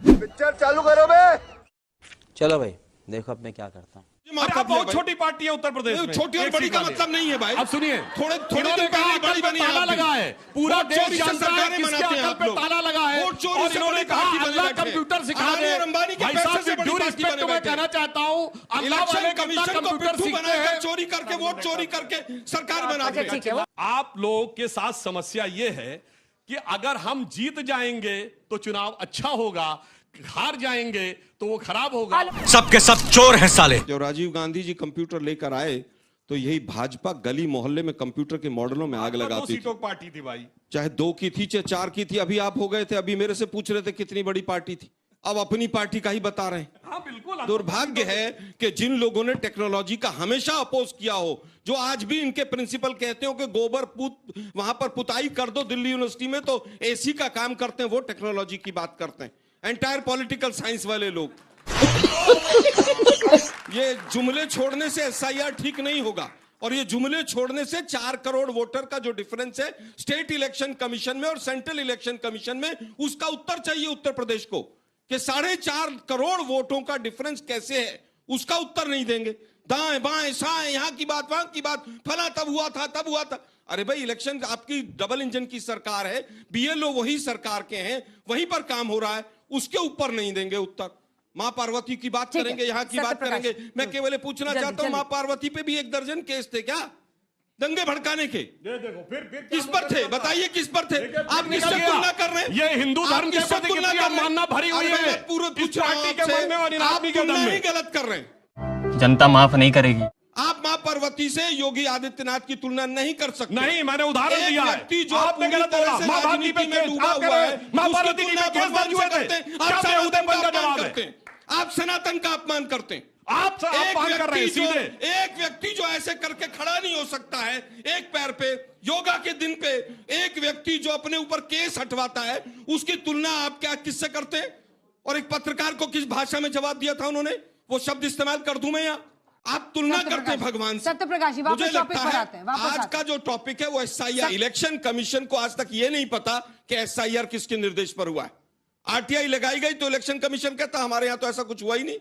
Picture चालू करो बे। चलो भाई देखो अब मैं क्या करता हूँ। आप बहुत छोटी पार्टी है उत्तर प्रदेश में। छोटी और बड़ी का मतलब नहीं है भाई। अब सुनिए, थोड़े दिन पहले बड़ी बनी ताला लगा है, पूरा देश जानता है किसके अकल पे ताला लगा है। और इन्होंने कहा अल्लाह कंप्यूटर सिखा दे। भाई साहब से ड्यू रिस्पेक्ट मैं कहना चाहता हूँ, अल्लाह वाले कमीशन को कंप्यूटर सीखते हैं, चोरी करके वोट चोरी करके सरकार बनाते हैं। आप लोगों के साथ समस्या ये है कि अगर हम जीत जाएंगे तो चुनाव अच्छा होगा, हार जाएंगे तो वो खराब होगा। सबके सब चोर हैं साले। जब राजीव गांधी जी कंप्यूटर लेकर आए तो यही भाजपा गली मोहल्ले में कंप्यूटर के मॉडलों में आग लगाती थी। 2 सीटों की पार्टी थी भाई, चाहे 2 की थी चाहे 4 की थी। अभी आप हो गए थे, अभी मेरे से पूछ रहे थे कितनी बड़ी पार्टी थी। अब अपनी पार्टी का ही बता रहे हैं। हाँ बिल्कुल। दुर्भाग्य है कि जिन लोगों ने टेक्नोलॉजी का हमेशा अपोज किया हो, जो आज भी इनके प्रिंसिपल कहते हो कि गोबर वहां पर पुताई कर दो दिल्ली यूनिवर्सिटी में तो एसी का काम करते हैं, वो टेक्नोलॉजी की बात करते हैं। एंटायर पॉलिटिकल साइंस वाले लोग ये जुमले छोड़ने से एसआईआर ठीक नहीं होगा। और ये जुमले छोड़ने से 4 करोड़ वोटर का जो डिफरेंस है स्टेट इलेक्शन कमीशन में और सेंट्रल इलेक्शन कमीशन में, उसका उत्तर चाहिए उत्तर प्रदेश को कि 4.5 करोड़ वोटों का डिफरेंस कैसे है, उसका उत्तर नहीं देंगे। दाएं बाएं साएं, यहां की बात वहां की बात, फला तब हुआ था तब हुआ था। अरे भाई इलेक्शन आपकी डबल इंजन की सरकार है, बीएलओ वही सरकार के हैं, वहीं पर काम हो रहा है, उसके ऊपर नहीं देंगे उत्तर। मां पार्वती की बात करेंगे, यहाँ की बात करेंगे। मैं केवल पूछना चाहता हूँ, मां पार्वती पे भी 1 दर्जन केस थे क्या दंगे भड़काने के? देखो फिर किस पर थे बताइए, किस पर थे? आप किससे तुलना कर रहे हैं? ये हिंदू धर्म के प्रति कितनी अवमानना भरी हुई है पूरे इस पार्टी के मन में और इन आदमी के दम में। गलत कर रहे हैं। जनता माफ नहीं करेगी। आप मां पार्वती से योगी आदित्यनाथ की तुलना नहीं कर सकते। नहीं, मैंने उदाहरण दिया है। व्यक्ति जो आपने गलत बोला। मां पार्वती पे में डूबा हुआ है, मां पार्वती पे केस दर्ज हुए थे। क्या बेहुदे बन का जवाब है? आप सनातन का अपमान करते हैं। आप अपमान कर रहे हैं सीधे। एक व्यक्ति जो ऐसे करके खड़ा नहीं हो सकता है एक पैर पे, योगा के दिन पे एक व्यक्ति जो अपने ऊपर केस हटवाता है, उसकी तुलना आप क्या किससे करते हैं? और एक पत्रकार को किस भाषा में जवाब दिया था उन्होंने, वो शब्द इस्तेमाल कर दूं मैं? यहाँ आप तुलना करते हैं भगवान से। सत्यप्रकाश जी, मुझे लगता है आज का जो टॉपिक है वो एसआईआर। इलेक्शन कमीशन को आज तक ये नहीं पता कि एसआईआर किसके निर्देश पर हुआ है। आरटीआई लगाई गई तो इलेक्शन कमीशन कहता हमारे यहां तो ऐसा कुछ हुआ ही नहीं।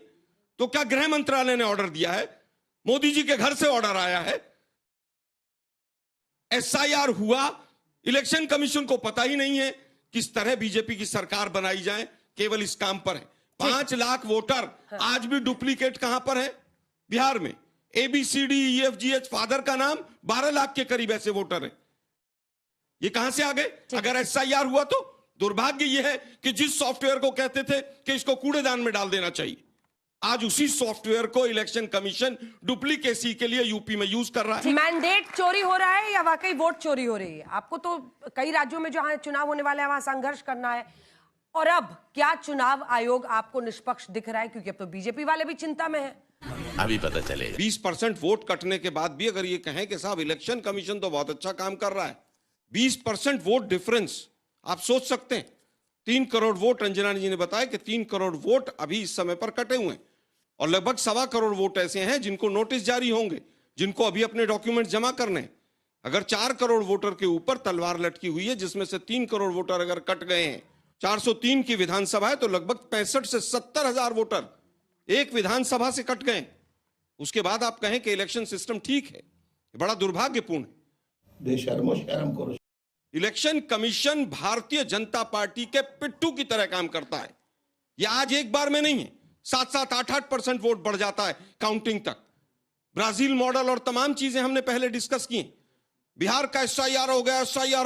तो क्या गृह मंत्रालय ने ऑर्डर दिया है? मोदी जी के घर से ऑर्डर आया है? एसआईआर हुआ, इलेक्शन कमीशन को पता ही नहीं है किस तरह बीजेपी की सरकार बनाई जाए, केवल इस काम पर है। 5 लाख वोटर आज भी डुप्लीकेट कहां पर है? बिहार में ABCDEFGH फादर का नाम 12 लाख के करीब ऐसे वोटर हैं। ये कहां से आ गए? अगर एसआईआर हुआ तो दुर्भाग्य यह है कि जिस सॉफ्टवेयर को कहते थे कि इसको कूड़ेदान में डाल देना चाहिए, आज उसी सॉफ्टवेयर को इलेक्शन कमीशन डुप्लीकेसी के लिए यूपी में यूज कर रहा है। मैंडेट चोरी हो रहा है या वाकई वोट चोरी हो रही है? आपको तो कई राज्यों में जहां चुनाव होने वाले हैं वहां संघर्ष करना है। और अब क्या चुनाव आयोग आपको निष्पक्ष दिख रहा है? क्योंकि अब तो बीजेपी वाले भी चिंता में है। अभी पता चलेगा। 20% वोट कटने के बाद भी अगर ये कहें कि साहब इलेक्शन कमीशन तो बहुत अच्छा काम कर रहा है, 20% वोट डिफरेंस आप सोच सकते हैं। 3 करोड़ वोट, अंजना जी ने बताया कि 3 करोड़ वोट अभी इस समय पर कटे हुए हैं और लगभग 1.25 करोड़ वोट ऐसे हैं जिनको नोटिस जारी होंगे, जिनको अभी अपने डॉक्यूमेंट जमा करने हैं। अगर 4 करोड़ वोटर के ऊपर तलवार लटकी हुई है, जिसमें से 3 करोड़ वोटर अगर कट गए हैं, 403 की विधानसभा है तो लगभग 65 से 70 हजार वोटर एक विधानसभा से कट गए। उसके बाद आप कहें कि इलेक्शन सिस्टम ठीक है, बड़ा दुर्भाग्यपूर्ण है। बेशर्मो शर्म करो। Election commission Bharatiya Janata party के पिट्ठू की तरह काम करता है। यह आज एक बार में नहीं है, 7-7, 8-8% वोट बढ़ जाता है काउंटिंग तक। ब्राजील मॉडल और तमाम चीजें हमने पहले डिस्कस की। बिहार का एसआईआर हो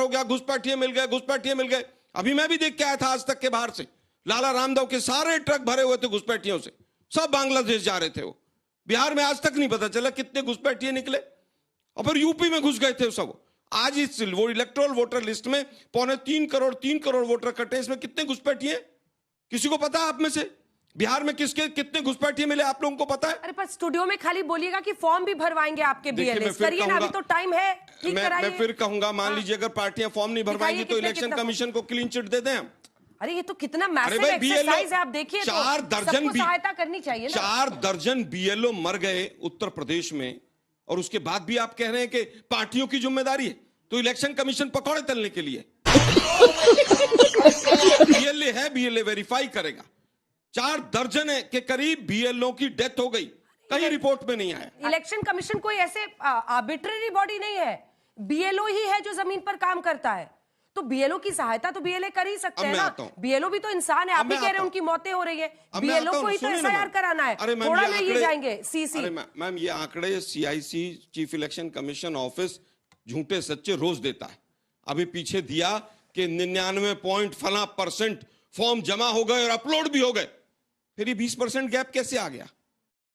गया, घुसपैठिए मिल गए। अभी मैं भी देख के आया था आज तक के बाहर से, लाला रामदेव के सारे ट्रक भरे हुए थे घुसपैठियों से, सब बांग्लादेश जा रहे थे। वो बिहार में आज तक नहीं पता चला कितने घुसपैठिए निकले, और फिर यूपी में घुस गए थे सब। आज इस वो इलेक्टोरल वोटर लिस्ट में 3 करोड़ वोटर कटे, इसमें कितने घुसपैठिए? किसी को पता है आप में से? बिहार में किसके कितने घुसपैठिए मिले आप लोगों को पता है? अरे पर स्टूडियो में खाली बोलिएगा कि फॉर्म भी भरवाएंगे आपके बीएलएस, करिए ना, अभी तो टाइम है, ठीक कराइए। मैं फिर कहूंगा, मान लीजिए अगर पार्टियां फॉर्म नहीं भरवाएंगी तो इलेक्शन कमीशन को क्लीन चिट दे दें हम। अरे ये तो कितना मैसिव एक्सरसाइज है, आप देखिए। 4 दर्जन सहायता करनी चाहिए ना। 4 दर्जन बीएलओ मर गए उत्तर प्रदेश में, और उसके बाद भी आप कह रहे हैं कि पार्टियों की जिम्मेदारी है। तो इलेक्शन कमीशन पकौड़े तलने के लिए बीएलए है, बीएलए वेरीफाई करेगा। 4 दर्जन के करीब बीएलओ की डेथ हो गई, कहीं रिपोर्ट में नहीं आया। इलेक्शन कमीशन कोई ऐसे आर्बिट्रेरी बॉडी नहीं है, बीएलओ ही है जो जमीन पर काम करता है। तो बीएलओ की सहायता तो बीएलए कर ही सकते हैं ना। बीएलओ भी तो इंसान है, आप भी कह रहे हैं उनकी मौतें हो रही है, बीएलओ को ही तो एफआईआर कराना है। थोड़ा नहीं ये जाएंगे सीसी। अरे मैम, ये आंकड़े CIC chief election commission office झूठे सच्चे रोज देता है। अभी पीछे दिया कि 99% फॉर्म जमा हो गए और अपलोड भी हो गए, फिर ये 20% गैप कैसे आ गया?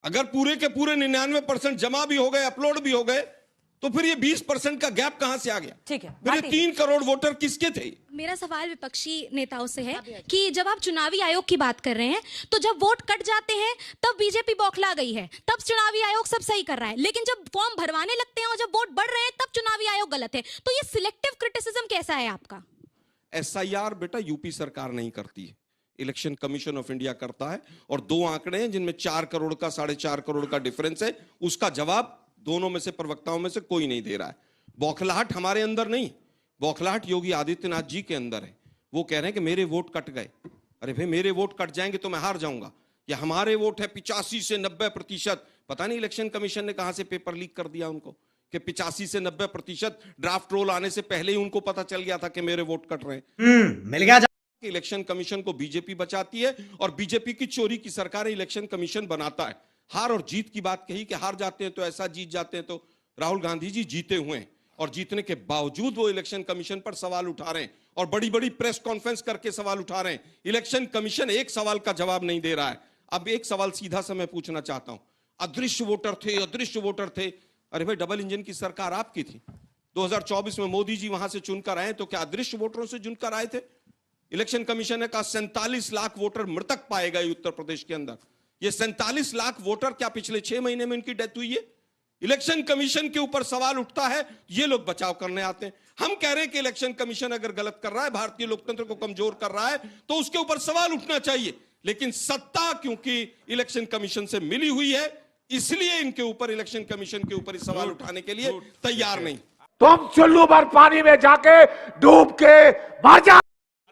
अगर पूरे के पूरे 99% जमा भी हो गए, अपलोड भी हो गए, तो फिर ये 20% का गैप कहां से आ गया? ठीक है, फिर ये 3 करोड़ वोटर किसके थे? मेरा सवाल विपक्षी नेताओं से है कि जब आप चुनावी आयोग की बात कर रहे हैं तो जब वोट कट जाते हैं तब बीजेपी बौखला गई है, तब चुनावी आयोग सब सही कर रहा है, लेकिन जब फॉर्म भरवाने लगते हैं और जब वोट बढ़ रहे हैं तब चुनावी आयोग गलत है। तो ये सिलेक्टिव क्रिटिसिज्म कैसा है आपका? एसआईआर बेटा यूपी सरकार नहीं करती है, इलेक्शन कमीशन ऑफ इंडिया करता है। और 2 आंकड़े हैं जिनमें 4 करोड़ का 4.5 करोड़ का डिफरेंस है, उसका जवाब दोनों में से प्रवक्ताओं में से कोई नहीं दे रहा है। बौखलाहट हमारे अंदर नहीं, बौखलाहट योगी आदित्यनाथ जी के अंदर है। वो कह रहे हैं कि मेरे वोट कट गए। अरे भाई, मेरे वोट कट जाएंगे तो मैं हार जाऊंगा, या हमारे वोट है 85 से 90%। पता नहीं इलेक्शन कमीशन ने कहां से पेपर लीक कर दिया उनको कि 85 से 90% ड्राफ्ट रोल आने से पहले ही उनको पता चल गया था कि मेरे वोट कट रहे हैं। मिल गया। इलेक्शन कमीशन को बीजेपी बचाती है और बीजेपी की चोरी की सरकार इलेक्शन कमीशन बनाता है। हार और जीत की बात कही कि हार जाते हैं तो ऐसा, जीत जाते हैं तो। राहुल गांधी जी जीते हुए हैं और जीतने के बावजूद वो इलेक्शन कमीशन पर सवाल उठा रहे हैं और बड़ी बड़ी प्रेस कॉन्फ्रेंस करके सवाल उठा रहे हैं। इलेक्शन कमीशन एक सवाल का जवाब नहीं दे रहा है। अब एक सवाल सीधा सा मैं पूछना चाहता हूं, अदृश्य वोटर थे, अदृश्य वोटर थे। अरे भाई, डबल इंजन की सरकार आपकी थी, 2024 में मोदी जी वहां से चुनकर आए, तो क्या अदृश्य वोटरों से चुनकर आए थे? इलेक्शन कमीशन ने कहा 47 लाख वोटर मृतक पाए गए उत्तर प्रदेश के अंदर। ये 47 लाख वोटर क्या पिछले 6 महीने में उनकी डेथ हुई है? इलेक्शन कमीशन के ऊपर सवाल उठता है, ये लोग बचाव करने आते हैं। हम कह रहे हैं कि इलेक्शन कमीशन अगर गलत कर रहा है, भारतीय लोकतंत्र को कमजोर कर रहा है, तो उसके ऊपर सवाल उठना चाहिए। लेकिन सत्ता क्योंकि इलेक्शन कमीशन से मिली हुई है, इसलिए इनके ऊपर, इलेक्शन कमीशन के ऊपर सवाल उठाने के लिए तैयार नहीं। तुम चुल्लू भर पानी में जाके डूब के मर जा।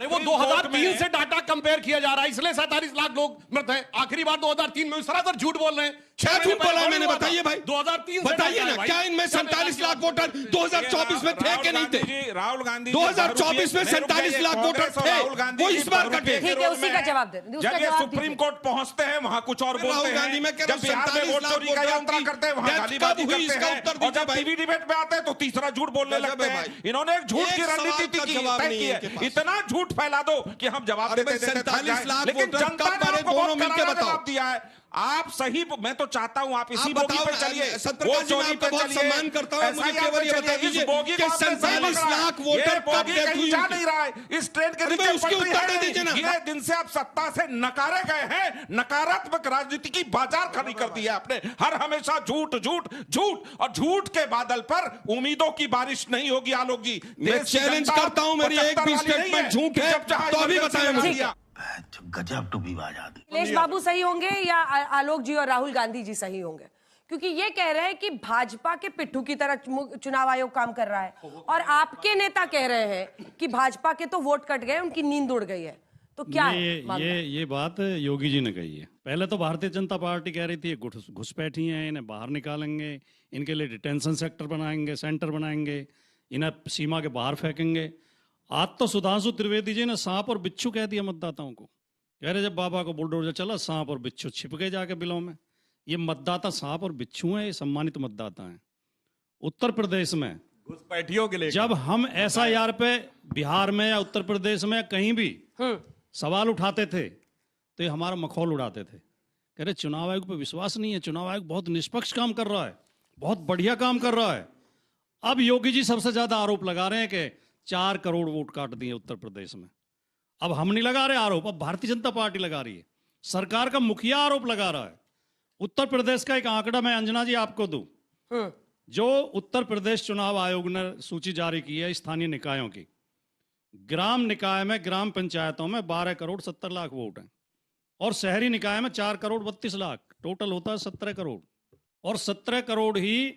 अरे वो 2003 से डाटा कंपेयर किया जा रहा है, इसलिए 47 लाख लोग मृत हैं। आखिरी बार 2003 में सरासर झूठ बोल रहे हैं। क्या झूठ बोला मैंने? बताइए भाई, 2003 बताइए ना, क्या इनमें 47 लाख वोटर 2024 में थे कि नहीं थे? राहुल गांधी 2024 में 47 लाख वोटर थे, वो इस बार कटे। ठीक है, उसी का जवाब दे। जब ये सुप्रीम कोर्ट पहुंचते हैं वहां कुछ और बोलते हैं। गांधी मैं कह रहा हूं, जब बिहार में वोट चोरी का यात्रा करते हैं वहां गालीबाजी करते हैं, और जब टीवी डिबेट में आते हैं तो तीसरा झूठ बोलने लगते हैं। इन्होंने एक झूठ की रणनीति तय की है, इतना झूठ फैला दो कि हम जवाब देते देते थक जाएं। लेकिन जनता ने आपको बहुत करारा जवाब दिया है। आप सही, मैं तो चाहता हूं आप इसी बोगी पे चलिए, वो चोरी पे चलिए। सम्मान करता हूं, मुझे केवल ये बता दीजिए कि 47 लाख वोटर कब डेथ हुई? जा नहीं रहा है इस ट्रेन के नीचे, उसके उत्तर दे दीजिए ना। ये दिन से आप सत्ता से नकारे गए हैं, नकारात्मक राजनीति की बाजार खड़ी कर दी है आपने। हर हमेशा झूठ झूठ झूठ, और झूठ के बादल पर उम्मीदों की बारिश नहीं होगी। आलोक जी, मैं चैलेंज करता हूं, मेरी एक भी स्टेटमेंट झूठ है तो अभी बताएं मुझे। गजब टू भी आजाद। अखिलेश बाबू सही होंगे या आलोक जी और राहुल गांधी जी सही होंगे? क्योंकि ये कह रहे हैं कि भाजपा के पिट्ठू की तरह चुनाव आयोग काम कर रहा है, और आपके नेता कह रहे हैं कि भाजपा के तो वोट कट गए, उनकी नींद उड़ गई है। तो क्या है ये बात योगी जी ने कही है। पहले तो भारतीय जनता पार्टी कह रही थी घुसपैठी हैं, इन्हें बाहर निकालेंगे, इनके लिए डिटेंशन सेंटर बनाएंगे, इन्हें सीमा के बाहर फेंकेंगे। आज तो सुधांशु त्रिवेदी जी ने सांप और बिच्छू कह दिया मतदाताओं को। कह रहे जब बाबा को बुलडोजर चला, सांप और बिच्छू छिप गए जाके बिलों में। ये मतदाता सांप और बिच्छू हैं, ये सम्मानित मतदाता हैं। उत्तर प्रदेश में घुसपैठियों के लिए जब हम एसआईआर पे बिहार में या उत्तर प्रदेश में कहीं भी सवाल उठाते थे तो ये हमारा मखौल उड़ाते थे। कह रहे चुनाव आयोग पे विश्वास नहीं है, चुनाव आयोग बहुत निष्पक्ष काम कर रहा है, बहुत बढ़िया काम कर रहा है। अब योगी जी सबसे ज्यादा आरोप लगा रहे हैं कि 4 करोड़ वोट काट दिए उत्तर प्रदेश में। अब हम नहीं लगा रहे आरोप, अब भारतीय जनता पार्टी लगा रही है। सरकार का मुखिया आरोप लगा रहा है। उत्तर प्रदेश का एक आंकड़ा मैं अंजना जी आपको दूं, जो उत्तर प्रदेश चुनाव आयोग ने सूची जारी की है स्थानीय निकायों की। ग्राम निकाय में, ग्राम पंचायतों में 12 करोड़ 70 लाख वोट हैं, और शहरी निकाय में 4 करोड़ 32 लाख, टोटल होता है 17 करोड़। और 17 करोड़ ही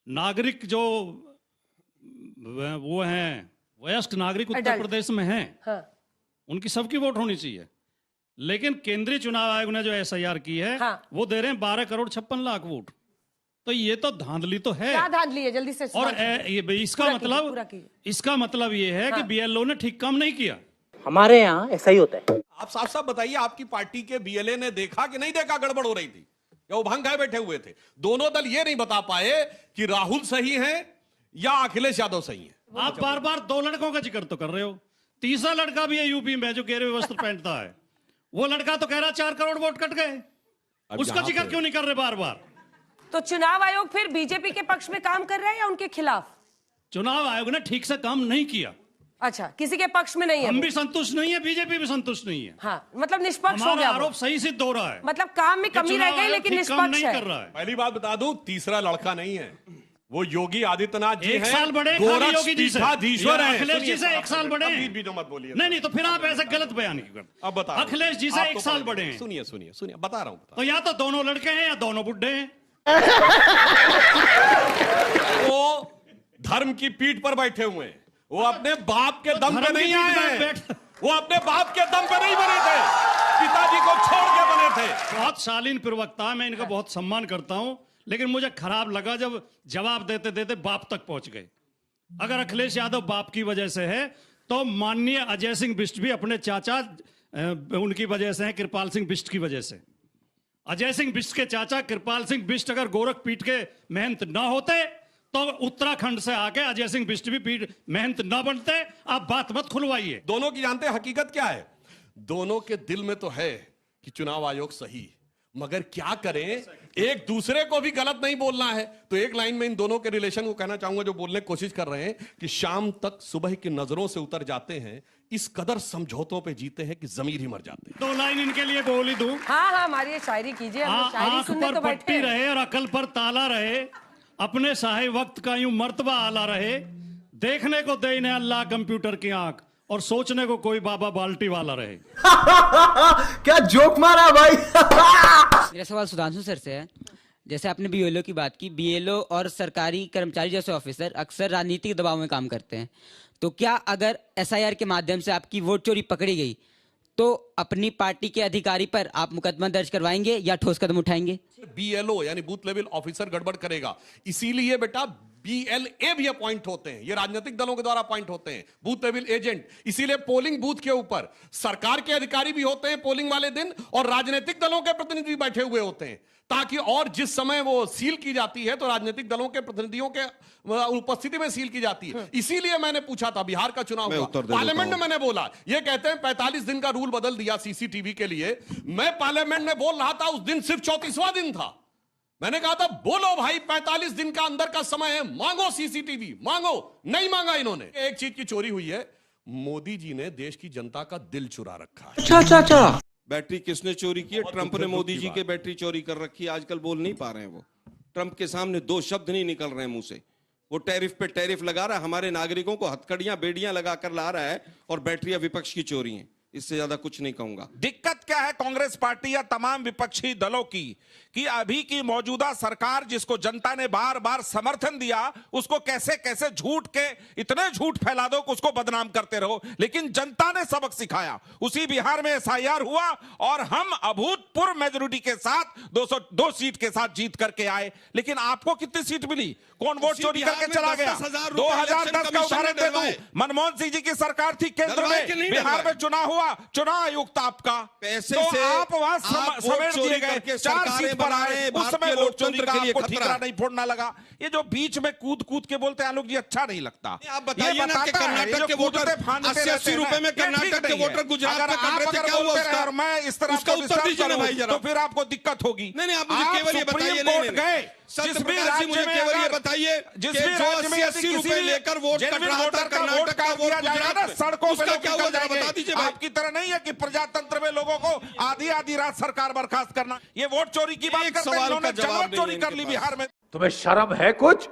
नागरिक जो वो हैं वयस्क नागरिक उत्तर प्रदेश में हैं, उनकी सबकी वोट होनी चाहिए। लेकिन केंद्रीय चुनाव आयोग ने जो SIR की है, हाँ। वो दे रहे हैं 12,56,00,000 वोट। तो ये तो धांधली तो है। क्या धांधली है, जल्दी से और इसका मतलब ये है कि BLO ने ठीक काम नहीं किया। हमारे यहाँ ऐसा ही होता है। आप साफ साफ बताइए, आपकी पार्टी के BLA ने देखा कि नहीं देखा गड़बड़ हो रही थी, या वो भंग खाए बैठे हुए थे? दोनों दल ये नहीं बता पाए कि राहुल सही है या अखिलेश यादव सही है। आप बार बार 2 लड़कों का जिक्र तो कर रहे हो, तीसरा लड़का भी है यूपी में जो गेरुए वस्त्र पहनता है। वो लड़का तो कह रहा 4 करोड़ वोट कट गए, उसका जिक्र क्यों नहीं कर रहे बार बार? तो चुनाव आयोग फिर बीजेपी के पक्ष में काम कर रहा है या उनके खिलाफ? चुनाव आयोग ने ठीक से काम नहीं किया। अच्छा, किसी के पक्ष में नहीं है। हम भी संतुष्ट नहीं है, बीजेपी भी संतुष्ट नहीं है। हाँ, मतलब निष्पक्ष हो गया। आरोप सही सिद्ध हो रहा है, मतलब काम में कमी रह गई लेकिन निष्पक्ष है। पहली बात बता दूं, तीसरा लड़का नहीं है, वो योगी आदित्यनाथ जी 1 साल बड़े योगी जी से, अखिलेश जी से 1 साल बड़े हैं। भी मत बोलिए। नहीं तो फिर आप ऐसे गलत बयान क्यों करते? अब बता, अखिलेश जी से 1 साल बड़े हैं। सुनिए बता रहा हूं। तो या तो दोनों लड़के हैं या दोनों बुड्ढे हैं। वो धर्म की पीठ पर बैठे हुए हैं, वो अपने बाप के दम पे नहीं आए हैं, वो अपने बाप के दम पे नहीं बने थे, पिताजी को छोड़ के बने थे। बहुत शालीन प्रवक्ता, मैं इनका बहुत सम्मान करता हूं, लेकिन मुझे खराब लगा जब जवाब देते देते बाप तक पहुंच गए। अगर अखिलेश यादव बाप की वजह से है तो माननीय अजय सिंह बिष्ट भी अपने चाचा उनकी वजह से है, कृपाल सिंह बिष्ट की वजह से। अजय सिंह बिष्ट के चाचा कृपाल सिंह बिष्ट अगर गोरखपीठ के महंत न होते तो उत्तराखंड से आके अजय सिंह बिष्ट भी महंत न बनते। आप बात मत खुलवाइए। दोनों की जानते हैं हकीकत क्या है? दोनों के दिल में तो है कि चुनाव आयोग सही, मगर क्या करें, एक दूसरे को भी गलत नहीं बोलना है। तो एक लाइन में इन दोनों के रिलेशन को कहना चाहूंगा, जो बोलने की कोशिश कर रहे हैं कि शाम तक सुबह की नजरों से उतर जाते हैं, इस कदर समझौतों पे जीते हैं कि जमीर ही मर जाते हैं। 2 लाइन इनके लिए बोल ही दूं। हाँ, हमारी शायरी कीजिए, हम शायरी आंख सुनने पर तो बैठे पट्टी रहे और अकल पर ताला रहे, अपने साहे वक्त का यूं मर्तबा आला रहे, देखने को दे इन्हें अल्लाह कंप्यूटर की आंख और सोचने को कोई बाबा बाल्टी वाला रहे। क्या जोक मारा भाई। मेरा सवाल सुधांशु सर से है। जैसे आपने BLO की बात की, BLO और सरकारी कर्मचारी जैसे ऑफिसर अक्सर राजनीतिक दबाव में काम करते हैं, तो क्या अगर SIR के माध्यम से आपकी वोट चोरी पकड़ी गई तो अपनी पार्टी के अधिकारी पर आप मुकदमा दर्ज करवाएंगे या ठोस कदम उठाएंगे? BLO यानी बूथ लेवल ऑफिसर गड़बड़ करेगा, इसीलिए बेटा BLA भी अपॉइंट होते हैं, ये राजनीतिक दलों के द्वारा अपॉइंट होते हैं, बूथ लेवल एजेंट। इसीलिए पोलिंग बूथ के ऊपर सरकार के अधिकारी भी होते हैं पोलिंग वाले दिन, और राजनीतिक दलों के प्रतिनिधि भी बैठे हुए होते हैं, ताकि और जिस समय वो सील की जाती है तो राजनीतिक दलों के प्रतिनिधियों के उपस्थिति में सील की जाती है। इसीलिए मैंने पूछा था, बिहार का चुनाव हुआ, पार्लियामेंट में मैंने बोला, ये कहते हैं 45 दिन का रूल बदल दिया CCTV के लिए। मैं पार्लियामेंट में बोल रहा था, उस दिन सिर्फ 34वां दिन था। मैंने कहा था बोलो भाई, 45 दिन का अंदर का समय है, मांगो CCTV, मांगो। नहीं मांगा इन्होंने। एक चीज की चोरी हुई है, मोदी जी ने देश की जनता का दिल चुरा रखा है। अच्छा। बैटरी किसने चोरी की है? ट्रंप ने मोदी जी के बैटरी चोरी कर रखी है। आजकल बोल नहीं पा रहे हैं वो, ट्रंप के सामने 2 शब्द नहीं निकल रहे हैं मुंह से। वो टैरिफ पे टैरिफ लगा रहा है, हमारे नागरिकों को हथकड़ियां बेड़ियां लगाकर ला रहा है, और बैटरियां विपक्ष की चोरी हैं। इससे ज्यादा कुछ नहीं कहूंगा। दिक्कत क्या है कांग्रेस पार्टी या तमाम विपक्षी दलों की, कि अभी की मौजूदा सरकार जिसको जनता ने बार बार समर्थन दिया, उसको कैसे कैसे झूठ के इतने झूठ फैला दो कि उसको बदनाम करते रहो। लेकिन जनता ने सबक सिखाया, उसी बिहार में SIR हुआ और हम अभूतपूर्व मेजोरिटी के साथ 202 सीट के साथ जीत करके आए। लेकिन आपको कितनी सीट मिली? कौन वोट चोरी करके चला गया? 2010 का उदाहरण दे दूं, मनमोहन सिंह जी की सरकार थी केंद्र में, बिहार में चुनाव हुआ, चुनाव आयुक्त आपका पैसे तो से आप वहां समेट दिए गए, 4 सीट पर आए, उस समय वोट चोरी का आपको ठीकरा नहीं फोड़ना लगा। ये जो बीच में कूद कूद के बोलते हैं आलोक जी, अच्छा नहीं लगता। आप बताइए ना कि कर्नाटक के वोटर 80-80 रुपए में कर्नाटक के वोटर गुजरात में कर रहे थे, क्या हुआ उसका? मैं इस तरह उसका उत्तर दीजिए ना भाई जरा। तो फिर आपको दिक्कत होगी। नहीं, आप मुझे केवल ये बताइए, नहीं जिस भी राज्य में केवल ये बताइए, जिस भी राज्य में 80 रुपए लेकर वोट कट रहा था कर्नाटक का वोट गुजरात में, सड़कों पे क्या हुआ जरा बता दीजिए भाई। आपकी तरह नहीं है कि प्रजातंत्र में लोगों को आधी रात सरकार बर्खास्त करना। ये वोट चोरी की बात करते हैं, इन्होंने जनमत चोरी कर ली बिहार में। तुम्हें शर्म है कुछ?